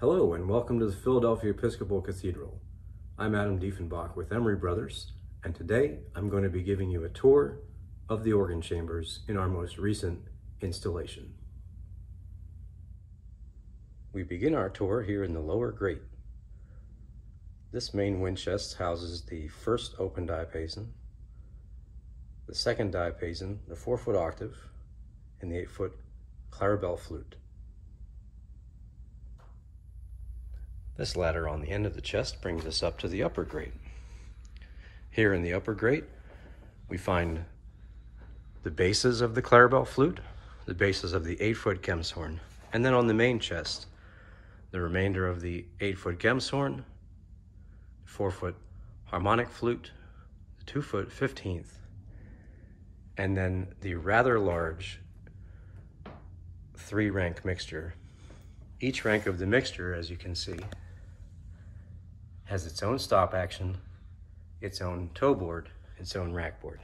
Hello and welcome to the Philadelphia Episcopal Cathedral. I'm Adam Dieffenbach with Emery Brothers, and today I'm going to be giving you a tour of the organ chambers in our most recent installation. We begin our tour here in the lower grate. This main wind chest houses the first open diapason, the second diapason, the 4-foot octave, and the 8-foot clarabelle flute. This ladder on the end of the chest brings us up to the upper grate. Here in the upper grate, we find the bases of the clarabelle flute, the bases of the 8-foot gemshorn, and then on the main chest, the remainder of the 8-foot gemshorn, 4-foot harmonic flute, the 2-foot 15th, and then the rather large 3-rank mixture. Each rank of the mixture, as you can see, has its own stop action, its own toe board, its own rack board.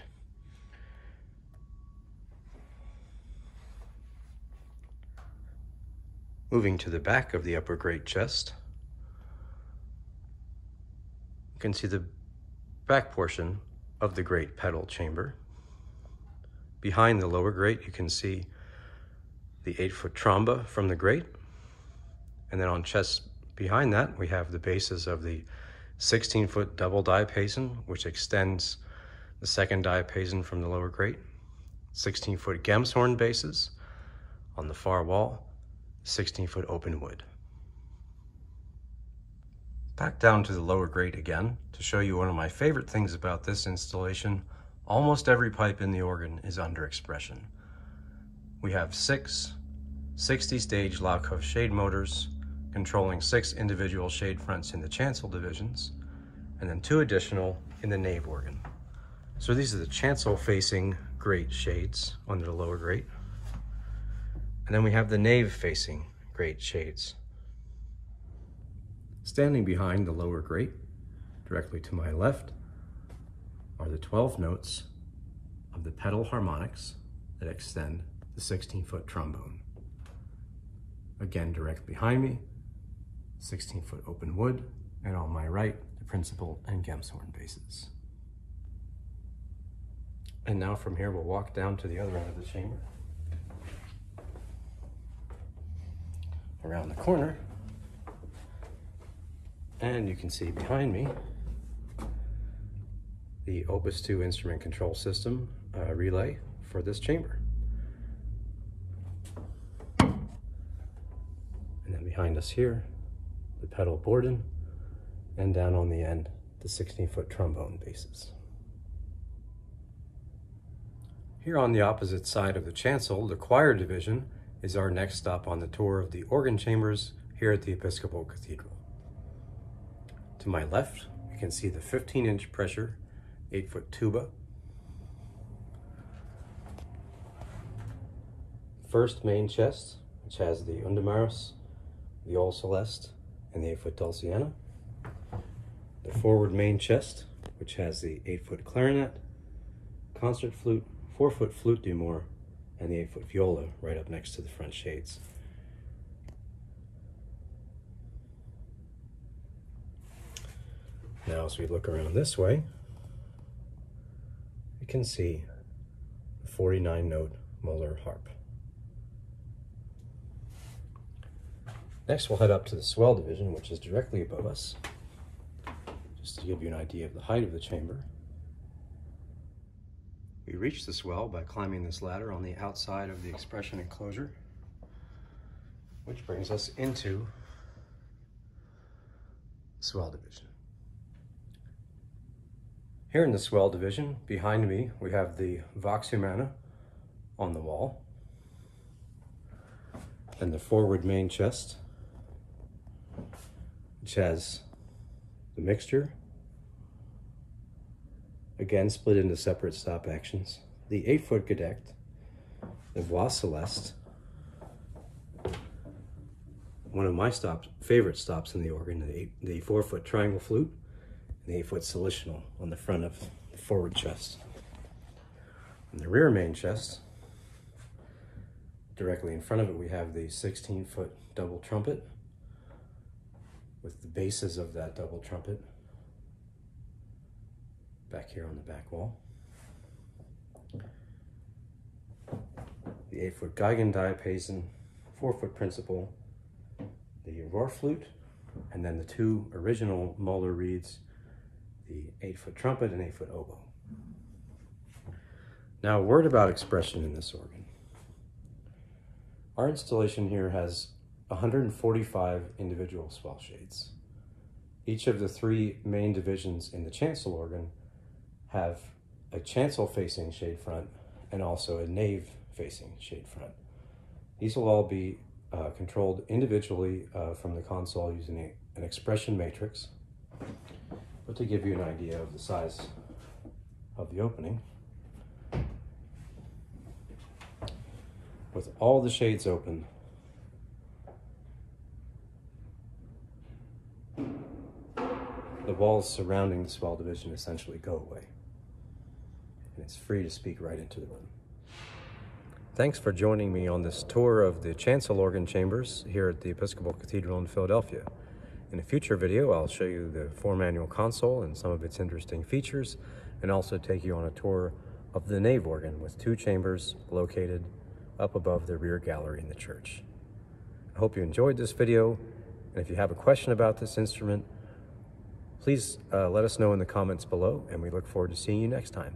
Moving to the back of the upper grate chest, you can see the back portion of the grate pedal chamber. Behind the lower grate, you can see the 8-foot tromba from the grate. And then on chest behind that, we have the bases of the 16-foot double diapason, which extends the second diapason from the lower grate. 16-foot gemshorn bases on the far wall, 16-foot open wood. Back down to the lower grate again to show you one of my favorite things about this installation. Almost every pipe in the organ is under expression. We have 6 60-stage Laukhoff shade motors controlling 6 individual shade fronts in the chancel divisions, and then 2 additional in the nave organ. So these are the chancel facing grate shades under the lower grate. And then we have the nave facing grate shades. Standing behind the lower grate, directly to my left, are the 12 notes of the pedal harmonics that extend the 16-foot trombone. Again, direct behind me, 16-foot open wood, and on my right, the principal and gemshorn bases. And now from here, we'll walk down to the other end of the chamber. Around the corner, and you can see behind me the Opus 2 instrument control system relay for this chamber. And then behind us here, the pedal bourdon, and down on the end, the 16-foot trombone bases. Here on the opposite side of the chancel, the choir division is our next stop on the tour of the organ chambers here at the Episcopal Cathedral. To my left, you can see the 15-inch pressure 8-foot tuba. First main chest, which has the Undamaris, the Ol Celeste, and the 8-foot Dulciana. The forward main chest, which has the 8-foot clarinet, concert flute, 4-foot flute d'Amour, and the 8-foot viola right up next to the front shades. Now as we look around this way, you can see the 49-note Molar Harp. Next we'll head up to the Swell Division, which is directly above us, just to give you an idea of the height of the chamber. We reach the swell by climbing this ladder on the outside of the expression enclosure, which brings us into Swell Division. Here in the Swell Division, behind me, we have the Vox Humana on the wall, and the forward main chest, which has the mixture, again split into separate stop actions, the 8-foot Gedeckt, the Voix Celeste, one of my favorite stops in the organ, the 4-foot triangle flute, and the 8-foot solitional on the front of the forward chest. On the rear main chest, directly in front of it, we have the 16-foot double trumpet, with the bases of that double trumpet back here on the back wall. The 8-foot Geigen diapason, 4-foot principal, the roar flute, and then the two original Molar reeds, the 8-foot trumpet and 8-foot oboe. Now, a word about expression in this organ. Our installation here has 145 individual swell shades. Each of the three main divisions in the chancel organ have a chancel facing shade front and also a nave facing shade front. These will all be controlled individually from the console using an expression matrix. But to give you an idea of the size of the opening, with all the shades open, the walls surrounding the swell division essentially go away, and it's free to speak right into the room. Thanks for joining me on this tour of the chancel organ chambers here at the Episcopal Cathedral in Philadelphia. In a future video, I'll show you the 4-manual console and some of its interesting features, and also take you on a tour of the nave organ with 2 chambers located up above the rear gallery in the church. I hope you enjoyed this video, and if you have a question about this instrument, please let us know in the comments below, and we look forward to seeing you next time.